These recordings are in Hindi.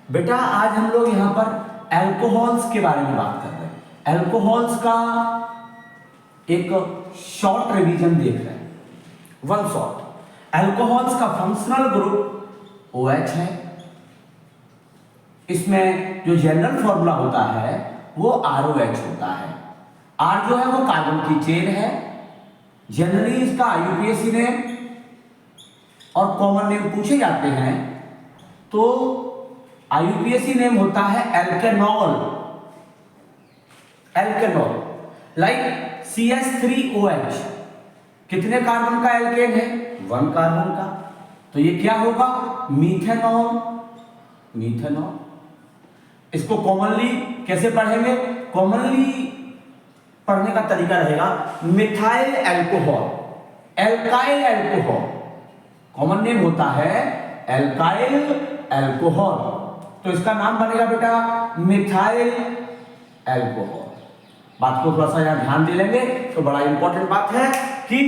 बेटा आज हम लोग यहाँ पर एल्कोहल्स के बारे में बात कर रहे हैं। एल्कोहल्स का एक शॉर्ट रिवीजन देख रहे हैं, वन शॉर्ट। एल्कोहल्स का फंक्शनल ग्रुप OH है। इसमें जो जनरल फॉर्मूला होता है वो ROH होता है। R जो है वो कार्बन की चेन है। जनरली इसका IUPAC नेम और कॉमन नेम पूछे जाते हैं तो IUPAC नेम होता है एल्केनॉल। एल्केनॉल लाइक CH3OH कितने कार्बन का एल्केन है? 1 कार्बन का, तो ये क्या होगा? मीथेनॉल। मीथेनॉल। इसको कॉमनली कैसे पढ़ेंगे? कॉमनली पढ़ने का तरीका रहेगा methyl alcohol, alkyl alcohol. Common name होता है एल्काइल एल्कोहल, तो इसका नाम बनेगा बेटा मिथाइल एल्कोहल। बात को थोड़ा सा यहां ध्यान दे लेंगे तो बड़ा इंपॉर्टेंट बात है कि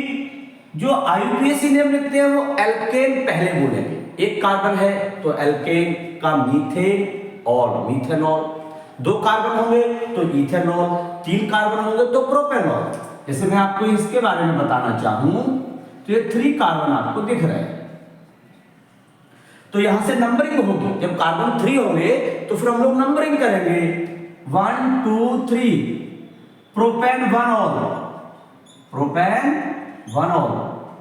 जो IUPAC नेम लिखते हैं वो एल्केन पहले बोलेंगे। 1 कार्बन है तो एल्केन का मीथेन और मीथेनॉल, 2 कार्बन होंगे तो इथेनॉल, 3 कार्बन होंगे तो प्रोपेनॉल। जैसे मैं आपको इसके बारे में बताना चाहूं तो ये 3 कार्बन आपको दिख रहे हैं, तो यहां से नंबरिंग होगी। जब कार्बन 3 होंगे तो फिर हम लोग नंबरिंग करेंगे 1 2 3। Propane 1 all, propane 1 all,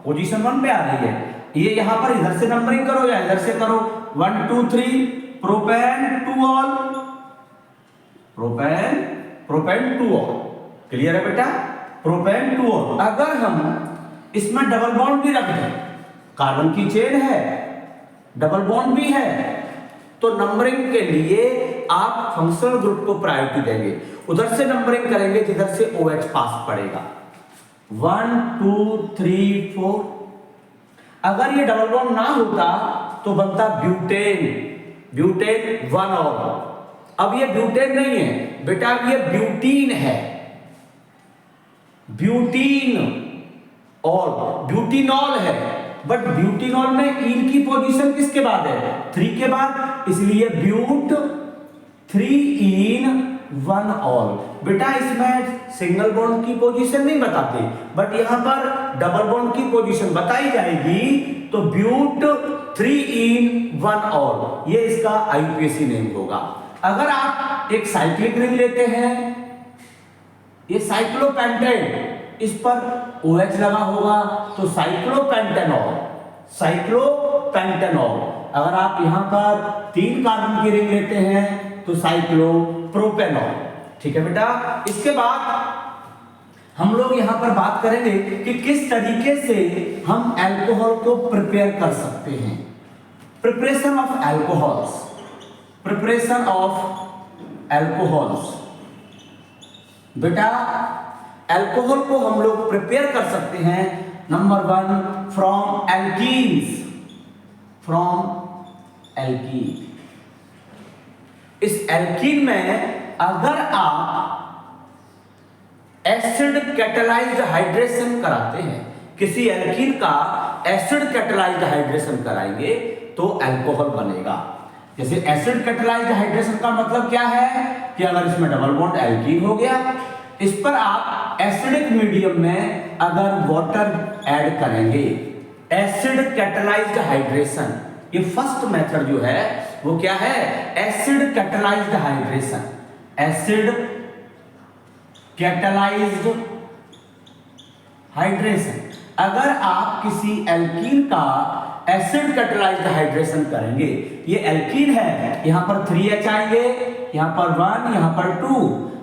position 1 पे आ रही है। ये यहां पर इधर से नंबरिंग करो या इधर से करो, 1 2 3। Propane 2 all, propane propane 2 all. Clear है बेटा? Propane 2 all. अगर हम इसमें डबल बॉन्ड भी रख दें, कार्बन की चेन है, डबल बॉन्ड भी है, तो नंबरिंग के लिए आप फंक्शनल ग्रुप को प्रायोरिटी देंगे। उधर से नंबरिंग करेंगे जिधर से OH पास पड़ेगा, 1 2 3 4। अगर ये डबल बॉन्ड ना होता तो बनता ब्यूटेन, ब्यूटेन 1 ऑल। अब ये ब्यूटेन नहीं है बेटा, ये ब्यूटीन है, ब्यूटीन और ब्यूटीनॉल है। बट ब्यूटीनॉल में इन की पोजीशन किसके बाद है? 3 के बाद, इसलिए ब्यूट 3 इन 1 ऑल। बेटा इसमें सिंगल बॉन्ड की पोजीशन नहीं बताते, बट यहां पर डबल बॉन्ड की पोजीशन बताई जाएगी, तो ब्यूट 3 इन 1 ऑल, ये इसका IUPAC नेम होगा। अगर आप एक साइक्लिक रिंग लेते हैं, ये साइक्लोपेंटेन, इस पर OH लगा होगा तो साइक्लोपेंटेनॉल, साइक्लोपेंटेनॉल। अगर आप यहां पर 3 कार्बन की रिंग लेते हैं तो साइक्लोप्रोपेनॉल। ठीक है बेटा? इसके बाद हम लोग यहां पर बात करेंगे कि किस तरीके से हम अल्कोहल को प्रिपेयर कर सकते हैं। Preparation of alcohols, preparation of alcohols. बेटा अल्कोहल को हम लोग प्रिपेयर कर सकते हैं, number 1 from alkenes, from alkene. इस एल्कीन में अगर आप एसिड कैटालाइज्ड हाइड्रेशन कराते हैं, किसी एल्कीन का एसिड कैटालाइज्ड हाइड्रेशन कराएंगे तो अल्कोहल बनेगा। जैसे एसिड कैटालाइज्ड हाइड्रेशन का मतलब क्या है कि अगर इसमें डबल बॉन्ड एल्कीन हो गया, इस पर आप एसिडिक मीडियम में अगर वाटर ऐड करेंगे, एसिड कैटालाइज्ड हाइड्रेशन, ये फर्स्ट मेथड जो है वो क्या है? Acid catalysed hydration, acid catalysed hydration. अगर आप किसी एल्कीन का एसिड कैटालाइज्ड हाइड्रेशन करेंगे, ये एल्कीन है, यहां पर 3H आएंगे, यहां पर 1, यहां पर 2।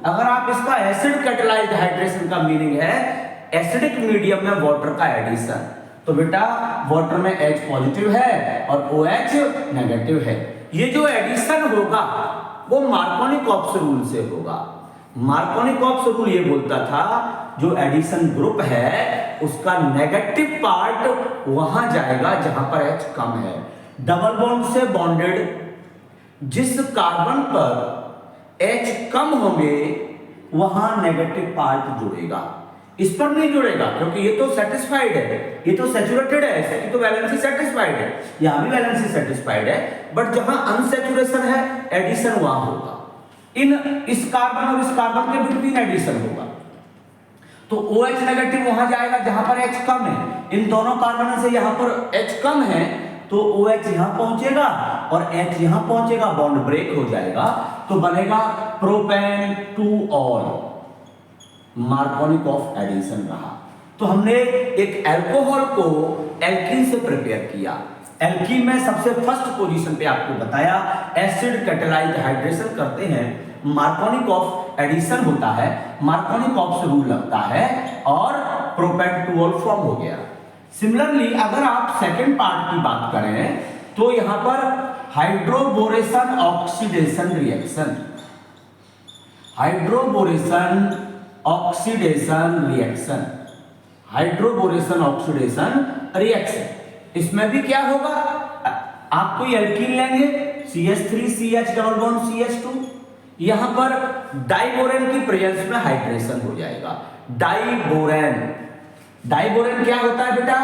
अगर आप इसका एसिड कैटालाइज्ड हाइड्रेशन का मीनिंग है एसिडिक मीडियम में वाटर का एडिशन, तो बेटा वाटर में H पॉजिटिव है और OH नेगेटिव है। ये जो एडिशन होगा वो मार्कोनिकॉप्स रूल से होगा। मार्कोनिकॉप्स रूल ये बोलता था जो एडिशन ग्रुप है उसका नेगेटिव पार्ट वहां जाएगा जहां पर H कम है। डबल बॉन्ड से बॉन्डेड जिस कार्बन पर H कम होंगे वहां नेगेटिव पार्ट जुड़ेगा। इस पर नहीं जुड़ेगा, क्योंकि ये तो सेटिस्फाइड है, ये तो सैचुरेटेड है, इसकी तो वैलेंसी सेटिस्फाइड है, यहां भी वैलेंसी सेटिस्फाइड है, बट जहां अनसैचुरेशन है एडिशन वहां होगा, इस कार्बन और इस कार्बन के बिटवीन एडिशन होगा। तो OH नेगेटिव वहां जाएगा जहां पर H कम है, इन दोनों कार्बन से यहां पर H कम है, तो OH यहां पहुंचेगा और H यहां पहुंचेगा, बॉन्ड ब्रेक हो जाएगा, तो बनेगा प्रोपेन 2 ऑल, मार्कोनिक ऑफ एडिशन रहा। तो हमने एक अल्कोहल को एल्कीन से प्रिपेयर किया। एल्कीन में सबसे फर्स्ट पोजीशन पे आपको बताया एसिड कैटालाइज्ड हाइड्रेशन करते हैं, मार्कोनिक ऑफ एडिशन होता है, मार्कोनिक ऑफ से रूल लगता है और प्रोपेन 2 ऑल फॉर्म हो गया। सिमिलरली अगर आप सेकंड पार्ट की बात करें तो यहां पर hydroboration oxidation reaction, hydroboration oxidation reaction, hydroboration oxidation reaction, इसमें भी क्या होगा, आप कोई एल्कीन लेंगे CH3CH डबल बॉन्ड CH2, यहां पर डाइबोरेन की प्रेजेंस में हाइड्रेशन हो जाएगा। डाइबोरेन, डाइबोरेन क्या होता है बेटा,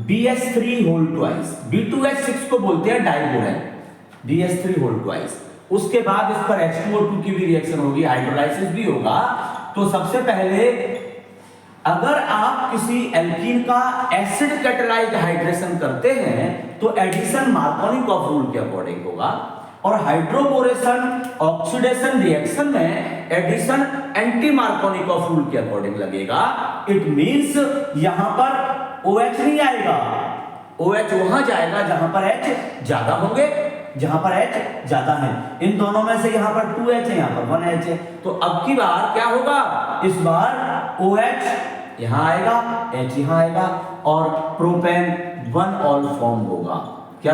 BH3 होल ट्वाइस, B2H6 को बोलते हैं डाइबोरेन, BH3 होल ट्वाइस। उसके बाद इस पर H2O2 की भी रिएक्शन होगी, हाइड्रोलाइसिस भी होगा। तो सबसे पहले अगर आप किसी एल्कीन का एसिड कैटालाइज्ड हाइड्रेशन करते हैं तो एडिशन मार्कोनिक ऑफ रूल के अकॉर्डिंग होगा, और हाइड्रोबोरेशन ऑक्सीडेशन रिएक्शन में addition anti Markovnikov of rule के अकॉर्डिंग लगेगा। इट मींस यहां पर OH नहीं आएगा, OH वहां जाएगा जहां पर H ज्यादा होंगे, जहां पर H ज्यादा है। इन दोनों में से यहां पर 2H है, यहां पर 1H है, तो अब की बार क्या होगा, इस बार OH यहां आएगा, H यहां आएगा और प्रोपेन 1 ऑल फॉर्म होगा। क्या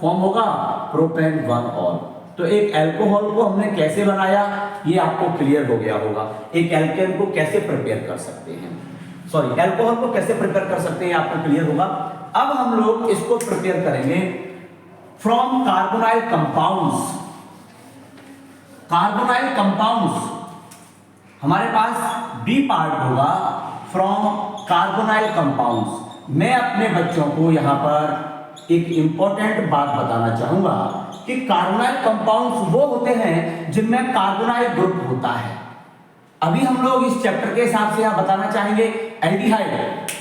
फॉर्म होगा, प्रोपेन 1 ऑल। तो एक अल्कोहल को हमने कैसे बनाया ये आपको क्लियर हो गया होगा। एक एल्केन को कैसे प्रिपेयर कर सकते हैं, सॉरी अल्कोहल को कैसे प्रिपेयर कर सकते हैं आपको क्लियर होगा। अब हम लोग इसको प्रिपेयर करेंगे from carbonyl compounds. Carbonyl compounds हमारे पास बी पार्ट होगा, फ्रॉम कार्बोनाइल कंपाउंड्स। मैं अपने बच्चों को यहां पर एक इंपॉर्टेंट बात बताना चाहूंगा कि कार्बोनाइल कंपाउंड्स वो होते हैं जिनमें कार्बोनाइल ग्रुप होता है। अभी हम लोग इस चैप्टर के हिसाब से यहां बताना चाहेंगे एल्डिहाइड,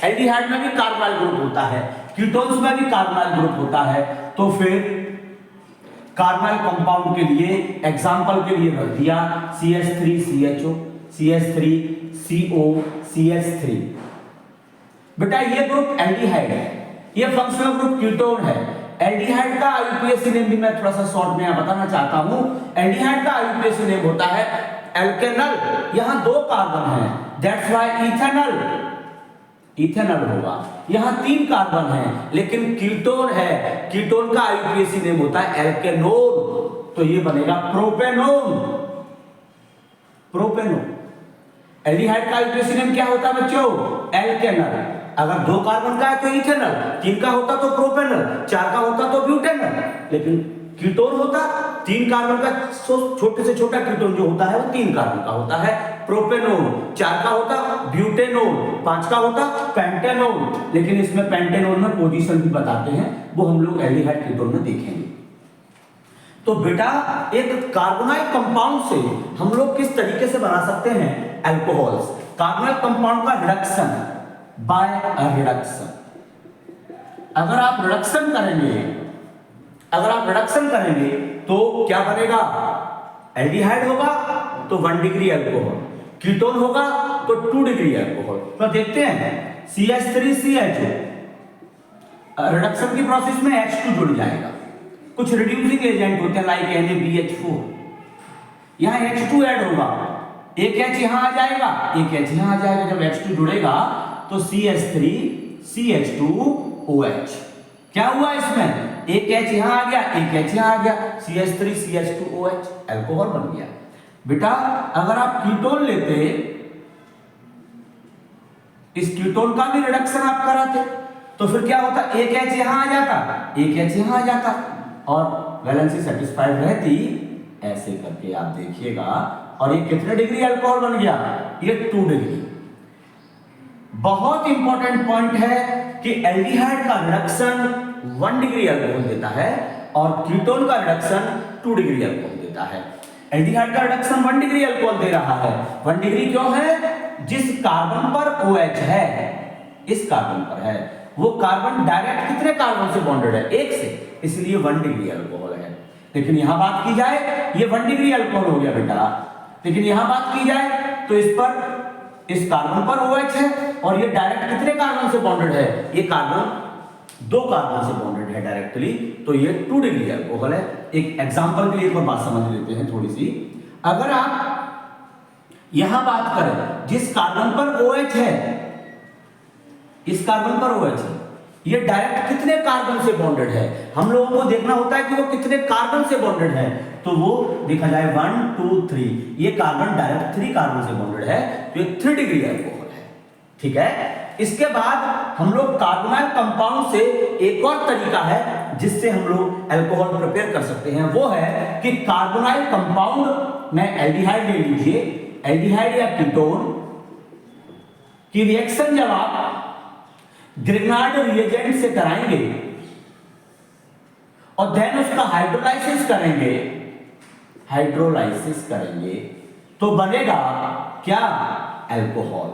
एल्डिहाइड में भी कार्बोनाइल ग्रुप होता है, कीटोन्स में भी कार्बोनाइल ग्रुप होता है। तो फिर कार्बोनाइल कंपाउंड के लिए एग्जांपल के लिए रख दिया CH3CHO, CH3CO, CH3। बेटा ये ग्रुप एल्डिहाइड है, ये फंक्शनल ग्रुप कीटोन है। एल्डिहाइड का IUPAC नेम भी मैं थोड़ा सा शॉर्ट में बताना चाहता हूं। एल्डिहाइड का IUPAC नेम होता है एल्केनल, यहां 2 कार्बन है, दैट्स व्हाई इथेनल, इथेनल होगा। यहां 3 कार्बन है लेकिन कीटोन है, कीटोन का IUPAC नेम होता है एल्केनोन, तो ये बनेगा प्रोपेनोन, प्रोपेनोन। एल्डिहाइड का IUPAC नेम क्या होता है बच्चों, एल्केनल। अगर 2 कार्बन का है तो इथेनल, 3 का होता तो प्रोपेनल, 4 का होता तो ब्यूटेनल। लेकिन कीटोन होता 3 कार्बन का, छोटे से छोटा कीटोन जो होता है वो 3 कार्बन का होता है प्रोपेनोन, 4 का होता ब्यूटेनोन, 5 का होता पेंटेनोन। लेकिन इसमें पेंटेनोन में पोजीशन भी बताते हैं, वो हम लोग एल्डिहाइड कीटोन में देखेंगे। तो बेटा एक कार्बोनाइल कंपाउंड से हम लोग किस तरीके से बना सकते हैं अल्कोहल्स। कार्बोनाइल कंपाउंड का रिडक्शन बाय रिडक्शन, अगर आप रिडक्शन करेंगे, अगर आप रिडक्शन करेंगे तो क्या बनेगा, एल्डिहाइड होगा तो 1 डिग्री अल्कोहल, कीटोन होगा तो 2 डिग्री अल्कोहल। तो देखते हैं CH3CHO रिडक्शन की प्रोसेस में H2 जुड़ जाएगा, कुछ रिड्यूसिंग एजेंट होते हैं लाइक NaBH4, यहां H2 ऐड होगा, एक H यहां आ जाएगा, एक H यहां आ जाएगा। जब H2 जुड़ेगा तो CH3CH2OH, क्या हुआ इसमें, एक H यहां आ गया, एक H यहां आ गया, CH3CH2OH अल्कोहल बन गया। बेटा अगर आप कीटोन लेते, इस कीटोन का भी रिडक्शन आप कराते तो फिर क्या होता, एक H यहां आ जाता, एक H यहां आ जाता और वैलेंसी सेटिस्फाइड रहती। ऐसे करके आप देखिएगा, और ये कितने डिग्री अल्कोहल बन गया, ये 2 डिग्री। बहुत इंपॉर्टेंट पॉइंट है कि एल्डिहाइड का रिडक्शन 1 डिग्री अल्कोहल देता है और कीटोन का रिडक्शन 2 डिग्री अल्कोहल देता है। एल्डिहाइड का रिडक्शन 1 डिग्री अल्कोहल दे रहा है। 1 डिग्री क्यों है? जिस कार्बन पर OH है, इस कार्बन पर है, वो कार्बन डायरेक्ट कितने कार्बन से बॉन्डेड है? एक से, इसलिए 1 डिग्री अल्कोहल है। लेकिन यहां बात की जाए, ये 1 डिग्री अल्कोहल हो गया बेटा, लेकिन यहां बात की जाए तो इस कार्बन पर OH है और ये डायरेक्ट कितने कार्बन से बॉन्डेड है? ये कार्बन 2 कार्बन से बॉन्डेड है डायरेक्टली, तो ये 2 डिग्री अल्कोहल है। एक एग्जांपल के लिए एक और बात समझ लेते हैं थोड़ी सी। अगर आप यहां बात करें, जिस कार्बन पर OH है, इस कार्बन पर OH है, ये डायरेक्ट कितने कार्बन से बॉन्डेड है? हम लोगों को देखना होता है कि वो कितने कार्बन से बॉन्डेड है, तो वो देखा जाए 1 2 3, ये कार्बन डायरेक्ट 3 कार्बन से बॉन्डेड है, तो ये 3 डिग्री अल्कोहल है। ठीक है। इसके बाद हम लोग कार्बोनाइल कंपाउंड से एक और तरीका है जिससे हम लोग अल्कोहल प्रिपेयर कर सकते हैं, वो है कि कार्बोनाइल कंपाउंड में एल्डिहाइड ले लीजिए, एल्डिहाइड या कीटोन की रिएक्शन जब आप ग्रिग्नार्ड रिएजेंट से कराएंगे और देन उसका हाइड्रोलाइसिस करेंगे तो बनेगा क्या? अल्कोहल।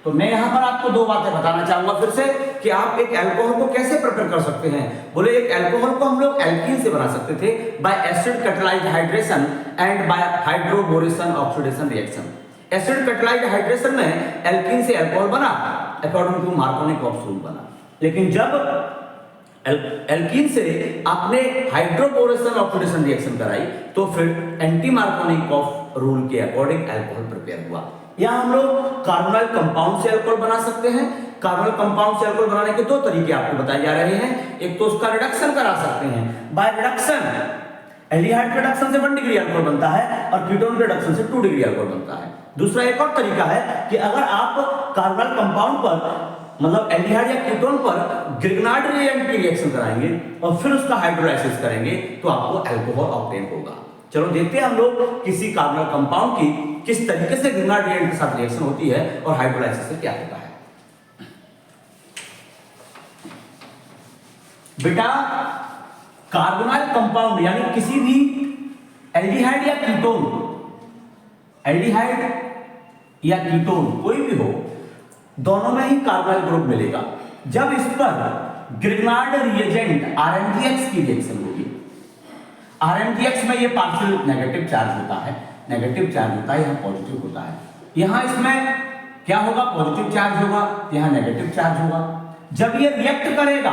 तो मैं यहां पर आपको 2 बातें बताना चाहूंगा फिर से कि आप एक अल्कोहल को कैसे प्रिपेयर कर सकते हैं। बोले एक अल्कोहल को हम लोग एल्कीन से बना सकते थे by acid catalysed hydration and by hydroboration oxidation reaction. Acid catalysed hydration में एल्कीन से अल्कोहल बना, अकॉर्डिंग टू मार्कोनिक रूल बना। लेकिन जब एल्कीन से आपने हाइड्रोबोरेशन ऑक्सीडेशन रिएक्शन कराई तो फिर एंटी मार्कोनिक रूल के अकॉर्डिंग अल्कोहल प्रिपेयर हुआ। यहां हम लोग कार्बोनाइल कंपाउंड से अल्कोहल बना सकते हैं। कार्बोनाइल कंपाउंड से अल्कोहल बनाने के 2 तरीके आपको बताए जा रहे हैं। एक तो उसका रिडक्शन करा सकते हैं बाय रिडक्शन, एल्डिहाइड के रिडक्शन से 1 डिग्री अल्कोहल बनता है और कीटोन के रिडक्शन से 2 डिग्री अल्कोहल बनता है। दूसरा एक और तरीका है कि अगर आप कार्बोनाइल कंपाउंड पर मतलब एल्डिहाइड या कीटोन पर ग्रिग्नार्ड रिएजेंट की रिएक्शन कराएंगे और फिर उसका हाइड्रोलाइसिस करेंगे तो आपको अल्कोहल ऑब्टेन होगा। चलो देखते हैं हम लोग किसी कार्बोनाइल कंपाउंड की किस तरीके से ग्रिग्नार्ड रिएजेंट के साथ रिएक्शन होती है और हाइड्रोलाइसिस से क्या होता है। बेटा कार्बोनाइल कंपाउंड यानी किसी भी एल्डिहाइड या कीटोन, एल्डिहाइड या कीटोन कोई भी हो, दोनों में ही कार्बोनाइल ग्रुप मिलेगा। जब इस पर ग्रिग्नार्ड रिएजेंट RMgX की रिएक्शन होगी, RMgX में ये पार्शियल नेगेटिव चार्ज होता है, नेगेटिव चार्ज होता है, यहां पॉजिटिव होता है। यहां इसमें क्या होगा? पॉजिटिव चार्ज होगा, यहां नेगेटिव चार्ज होगा। जब ये रिएक्ट करेगा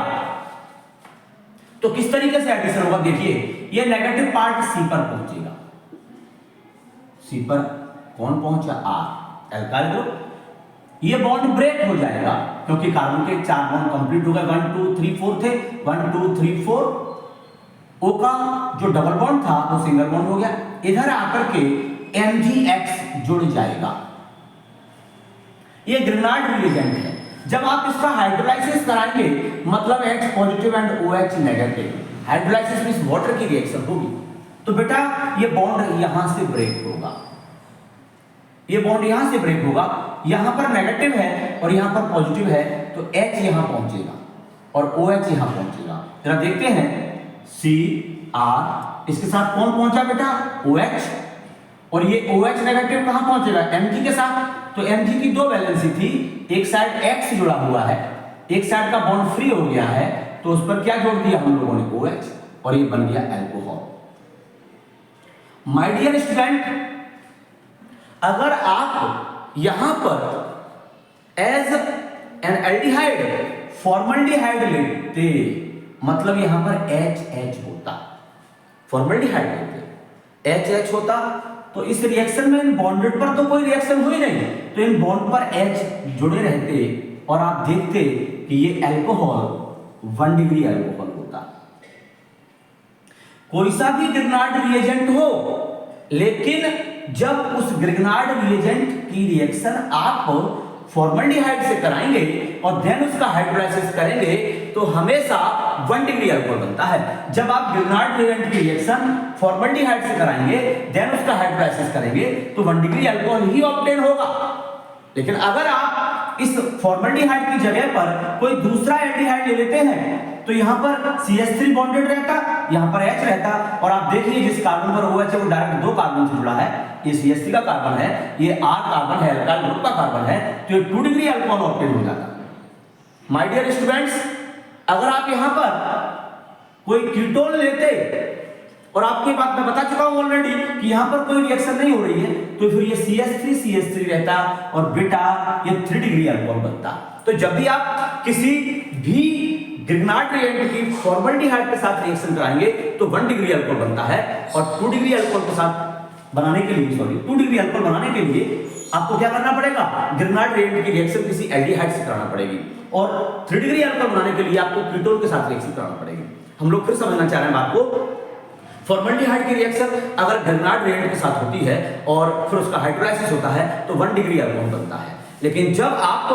तो किस तरीके से एडिशन होगा? देखिए ये नेगेटिव पार्ट C पर पहुंचेगा, C पर कौन पहुंचा? R, alkyl group. ये बॉन्ड ब्रेक हो जाएगा क्योंकि कार्बन के 4 बॉन्ड कंप्लीट हो गए, 1 2 3 4 थे, 1 2 3 4। O का जो डबल बॉन्ड था वो सिंगल बॉन्ड हो गया। इधर आकर के MgX जुड़ जाएगा। ये ग्रिग्नार्ड रिएजेंट है। जब आप इसका हाइड्रोलाइसिस कराएंगे मतलब H positive and OH negative, hydrolysis means water की रिएक्शन होगी, तो बेटा ये बॉन्ड यहां से ब्रेक होगा, ये बॉन्ड यहां से ब्रेक होगा। यहां पर नेगेटिव है और यहां पर पॉजिटिव है तो H यहां पहुंचेगा और OH यहां पहुंचेगा। जरा देखते हैं CR, इसके साथ कौन पहुंचा बेटा? OH। और ये OH नेगेटिव कहां पहुंचेगा? Mg के साथ। तो Mg की 2 वैलेंसी थी, एक साइड X जुड़ा हुआ है, एक साइड का बॉन्ड फ्री हो गया है, तो उस पर क्या जोड़ दिया हम लोगों ने? OH, और ये बन गया अल्कोहल। माय डियर स्टूडेंट, अगर आप यहां पर एज एन एल्डिहाइड फॉर्मल्डिहाइड लेते, मतलब यहां पर HH होता, फॉर्मल्डिहाइड लेते HH होता, तो इस रिएक्शन में इन बॉन्डेड पर तो कोई रिएक्शन हुई नहीं, तो इन बॉन्ड पर H जुड़े रहते और आप देखते कि ये अल्कोहल 1 डिग्री अल्कोहल होता। कोई सा भी ग्रिग्नार्ड रिएजेंट हो, लेकिन जब उस ग्रिग्नार्ड रिएजेंट की रिएक्शन आप फॉर्मल्डिहाइड से कराएंगे और देन उसका हाइड्रोलाइसिस करेंगे तो हमेशा 1 डिग्री अल्कोहल बनता है। जब आप ग्रिग्नार्ड रिएजेंट की रिएक्शन फॉर्मल्डिहाइड से कराएंगे देन उसका हाइड्रोलाइसिस करेंगे तो 1 डिग्री अल्कोहल ही ऑब्टेन होगा। लेकिन अगर आप इस फॉर्मल्डिहाइड की जगह पर कोई दूसरा एल्डिहाइड ले लेते हैं तो यहां पर CH3 बॉन्डेड रहता, यहां पर H रहता, और आप देखिए जिस कार्बन पर OH है वो डायरेक्ट दो कार्बन से जुड़ा है, ये CH3 का कार्बन है, ये R कार्बन है, अल्काइल ग्रुप का कार्बन है, तो ये 2 डिग्री अल्कोहल ऑब्टेन हो जाता। माय डियर स्टूडेंट्स, अगर आप यहां पर कोई कीटोन लेते, और आपकी बात मैं बता चुका हूं ऑलरेडी कि यहां पर कोई रिएक्शन नहीं हो रही है, तो फिर ये CH3 रहता और बेटा ये 3 डिग्री अल्कोहल बनता। तो जब भी आप किसी भी ग्रिग्नार्ड रिएक्टेंट की फॉर्मल्डिहाइड के साथ रिएक्शन कराएंगे तो 1 डिग्री अल्कोहल बनता है, और 2 डिग्री अल्कोहल के साथ बनाने के लिए 2 डिग्री अल्कोहल बनाने के लिए आपको क्या करना पड़ेगा, ग्रिग्नार्ड रिएक्टेंट की रिएक्शन किसी एल्डिहाइड से कराना पड़ेगी, और 3 डिग्री अल्कोहल बनाने के लिए आपको कीटोन के साथ रिएक्शन कराना पड़ेगी। हम लोग फिर समझना चाह रहे हैं बात को, फॉर्मल्डिहाइड की रिएक्शन अगर ग्रिग्नार्ड रिएक्टेंट के साथ होती है और फिर उसका हाइड्रोलाइसिस होता है तो 1 डिग्री अल्कोहल बनता है। लेकिन जब आप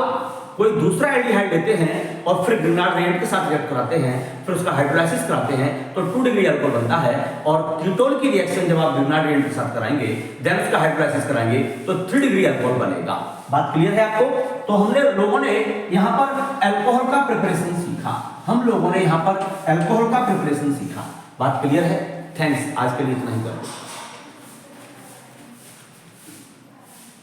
कोई दूसरा एल्डिहाइड लेते हैं और फिर ग्रिग्नार्ड रिएक्टेंट के साथ रिएक्ट कराते हैं, फिर उसका हाइड्रोलाइसिस कराते हैं तो 2 डिग्री अल्कोहल बनता है, और कीटोन की रिएक्शन जब आप ग्रिग्नार्ड रिएक्टेंट के साथ कराएंगे देन उसका हाइड्रोलाइसिस कराएंगे तो 3 डिग्री अल्कोहल बनेगा। बात क्लियर है आपको? तो हमने लोगों ने यहां पर अल्कोहल का प्रिपरेशन सीखा, हम लोगों ने यहां पर अल्कोहल का प्रिपरेशन सीखा। बात क्लियर है? थैंक्स, आज के लिए इतना ही कर दो।